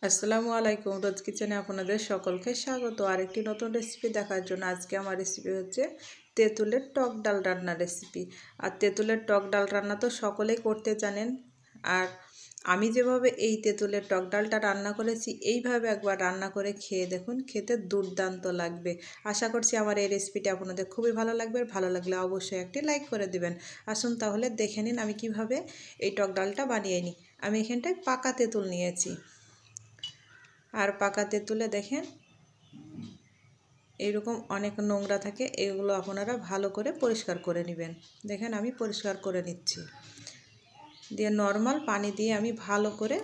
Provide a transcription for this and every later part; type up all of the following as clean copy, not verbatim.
আসসালামু আলাইকুম। রোজ কিচেনে আপনাদের সকলকে স্বাগত আরেকটি নতুন রেসিপি দেখার জন্য। আজকে আমার রেসিপি হচ্ছে তেঁতুলের টক ডাল রান্নার রেসিপি। আর তেঁতুলের টক ডাল রান্না তো সকলেই করতে জানেন। আর আমি যেভাবে এই তেঁতুলের টক ডালটা রান্না করেছি এইভাবে একবার রান্না করে খেয়ে দেখুন, খেতে দুর্দান্ত লাগবে। আশা করছি আমার এই রেসিপিটি আপনাদের খুবই ভালো লাগবে। ভালো লাগলে অবশ্যই একটি লাইক করে দিবেন। আসুন তাহলে দেখে নিন আমি কিভাবে এই টক ডালটা বানিয়ে নিই। আমি এখানটায় পাকা তেঁতুল নিয়েছি। আর পাকা তেঁতুলে দেখেন এইরকম অনেক নোংরা থাকে, এগুলো আপনারা ভালো করে পরিষ্কার করে নেবেন। দেখেন আমি পরিষ্কার করে নিচ্ছি, দিয়ে নর্মাল পানি দিয়ে আমি ভালো করে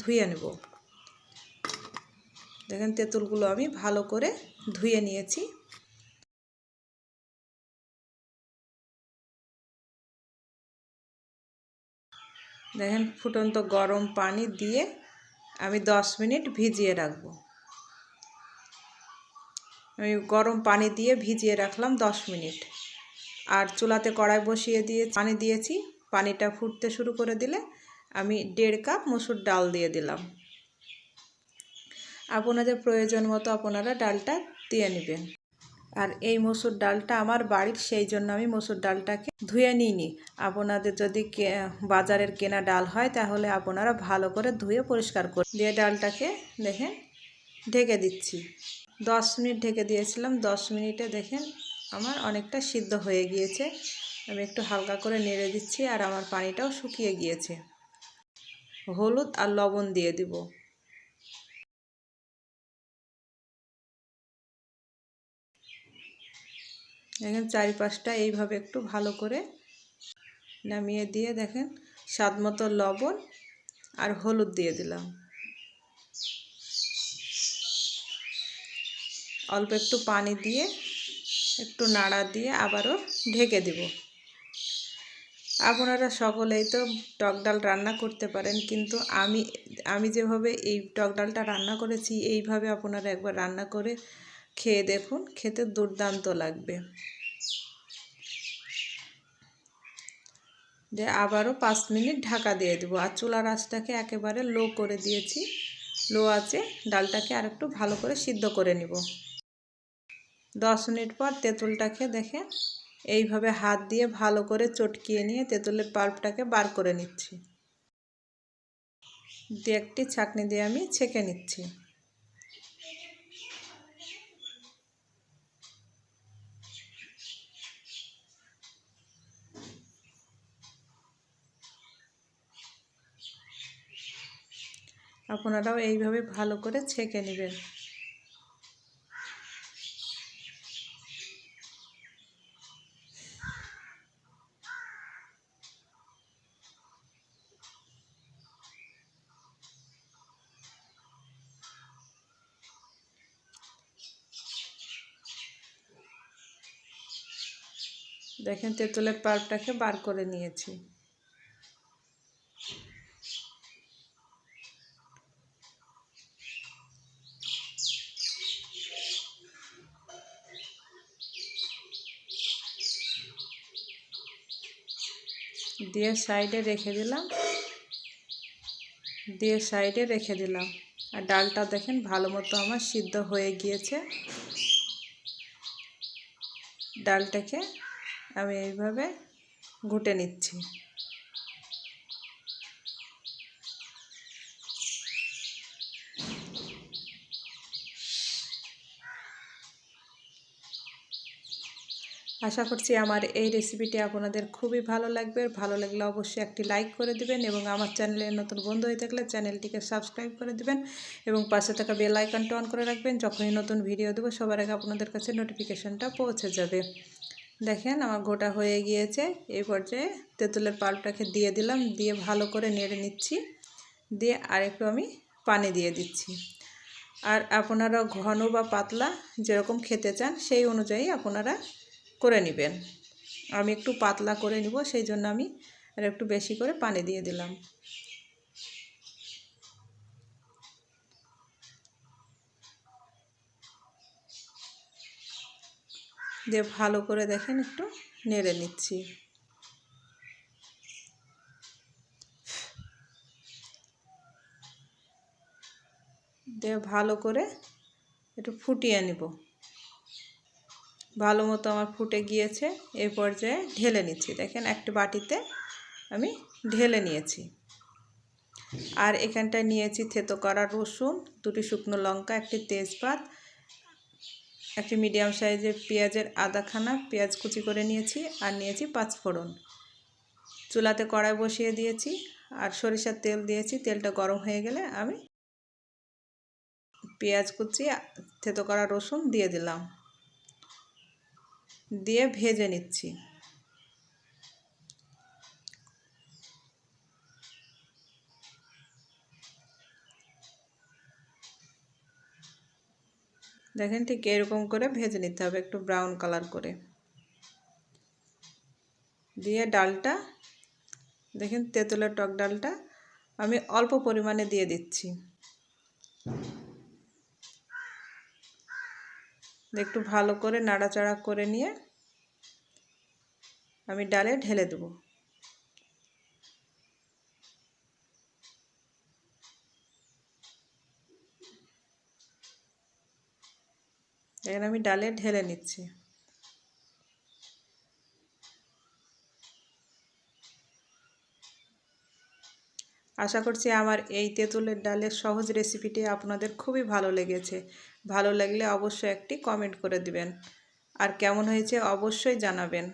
ধুয়ে নেব। দেখেন তেঁতুলগুলো আমি ভালো করে ধুয়ে নিয়েছি। দেখেন ফুটন্ত গরম পানি দিয়ে আমি 10 মিনিট ভিজিয়ে রাখবো। আমি গরম পানি দিয়ে ভিজিয়ে রাখলাম 10 মিনিট। আর চুলাতে কড়াই বসিয়ে দিয়ে পানি দিয়েছি। পানিটা ফুটতে শুরু করে দিলে আমি 1.5 কাপ মসুর ডাল দিয়ে দিলাম। আপনাদের প্রয়োজন মতো আপনারা ডালটা দিয়ে নেবেন। আর এই মসুর ডালটা আমার বাড়ির, সেই জন্য আমি মসুর ডালটাকে ধুয়ে নিইনি। আপনাদের যদি বাজারের কেনা ডাল হয় তাহলে আপনারা ভালো করে ধুয়ে পরিষ্কার করে দিয়ে ডালটাকে দেখেন ঢেকে দিচ্ছি। 10 মিনিট ঢেকে দিয়েছিলাম। 10 মিনিটে দেখেন আমার অনেকটা সিদ্ধ হয়ে গিয়েছে। আমি একটু হালকা করে নেড়ে দিচ্ছি আর আমার পানিটাও শুকিয়ে গিয়েছে। হলুদ আর লবণ দিয়ে দিব। দেখেন চারিপাশটা এইভাবে একটু ভালো করে নামিয়ে দিয়ে দেখেন স্বাদ মতো লবণ আর হলুদ দিয়ে দিলাম। অল্প একটু পানি দিয়ে একটু নাড়া দিয়ে আবারও ঢেকে দিব। আপনারা সকলেই তো টক ডাল রান্না করতে পারেন, কিন্তু আমি যেভাবে এই টক ডালটা রান্না করেছি এইভাবে আপনারা একবার রান্না করে খেয়ে দেখুন, খেতে দুর্দান্ত লাগবে। যে আবারও 5 মিনিট ঢাকা দিয়ে দেবো। আর চুলার আঁচটাকে একেবারে লো করে দিয়েছি। লো আঁচে ডালটাকে আর একটু ভালো করে সিদ্ধ করে নিব। 10 মিনিট পর তেঁতুলটাকে দেখে এইভাবে হাত দিয়ে ভালো করে চটকিয়ে নিয়ে তেঁতুলের পাল্পটাকে বার করে নিচ্ছি। দিয়ে একটি ছাঁকনি দিয়ে আমি ছেঁকে নিচ্ছি। আপনারাও এইভাবে ভালো করে ছেঁকে নেবেন। দেখেন তেঁতুলের পাল্পটাকে বার করে নিয়েছি। দিয়ে সাইডে রেখে দিলাম। আর ডালটা দেখেন ভালো মতো আমার সিদ্ধ হয়ে গিয়েছে। ডালটাকে আমি এইভাবে ঘুটে নিচ্ছি। আশা করছি আমার এই রেসিপিটি আপনাদের খুবই ভালো লাগবে। ভালো লাগলে অবশ্যই একটি লাইক করে দিবেন এবং আমার চ্যানেলে নতুন বন্ধু হয়ে থাকলে চ্যানেলটিকে সাবস্ক্রাইব করে দিবেন এবং পাশে থাকা বেল আইকনটা অন করে রাখবেন। যখনই নতুন ভিডিও দেবো সবার আগে আপনাদের কাছে নোটিফিকেশনটা পৌঁছে যাবে। দেখেন আমার গোটা হয়ে গিয়েছে। এই পর্যায়ে তেঁতুলের পাল্পটাকে দিয়ে দিলাম, দিয়ে ভালো করে নেড়ে নিচ্ছি। দিয়ে আরেকটু আমি পানি দিয়ে দিচ্ছি। আর আপনারা ঘন বা পাতলা যেরকম খেতে চান সেই অনুযায়ী আপনারা করে নেবেন। আমি একটু পাতলা করে নিব, সেই জন্য আমি আর একটু বেশি করে পানি দিয়ে দিলাম। দিয়ে ভালো করে দেখেন একটু নেড়ে নিচ্ছি। দিয়ে ভালো করে একটু ফুটিয়ে নেব। ভালো মতো আমার ফুটে গিয়েছে, এই পর্যায়ে ঢেলে নিচ্ছি। দেখেন একটা বাটিতে আমি ঢেলে নিয়েছি। আর এখানটায় নিয়েছি থেতো করা রসুন, 2টি শুকনো লঙ্কা, একটি তেজপাত, একটি মিডিয়াম সাইজের পেঁয়াজের আধাখানা পেঁয়াজ কুচি করে নিয়েছি, আর নিয়েছি 5 ফোড়ন। চুলাতে কড়াই বসিয়ে দিয়েছি আর সরিষার তেল দিয়েছি। তেলটা গরম হয়ে গেলে আমি পেঁয়াজ কুচি, থেতো করা রসুন দিয়ে দিলাম, দিয়ে ভেজে নিচ্ছি। দেখেন ঠিক এরকম করে ভেজে নিতে হবে, একটু ব্রাউন কালার করে। দিয়ে ডালটা দেখেন, তেঁতুলের টক ডালটা আমি অল্প পরিমাণে দিয়ে দিচ্ছি। একটু ভালো করে নাড়াচাড়া করে নিয়ে আমি ডালে ঢেলে দেব। এখানে আমি ডালে ঢেলে নিচ্ছি। আশা করছি আমার এই তেঁতুলের ডালের সহজ রেসিপিটি আপনাদের খুবই ভালো লেগেছে। ভালো লাগলে অবশ্যই একটি কমেন্ট করে দিবেন, আর কেমন হয়েছে অবশ্যই জানাবেন।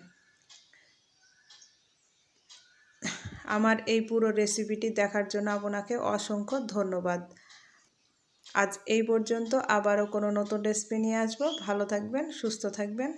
আমার এই পুরো রেসিপিটি দেখার জন্য আপনাকে অসংখ্য ধন্যবাদ। আজ এই পর্যন্ত, আবারও কোনো নতুন রেসিপি নিয়ে আসবো। ভালো থাকবেন, সুস্থ থাকবেন।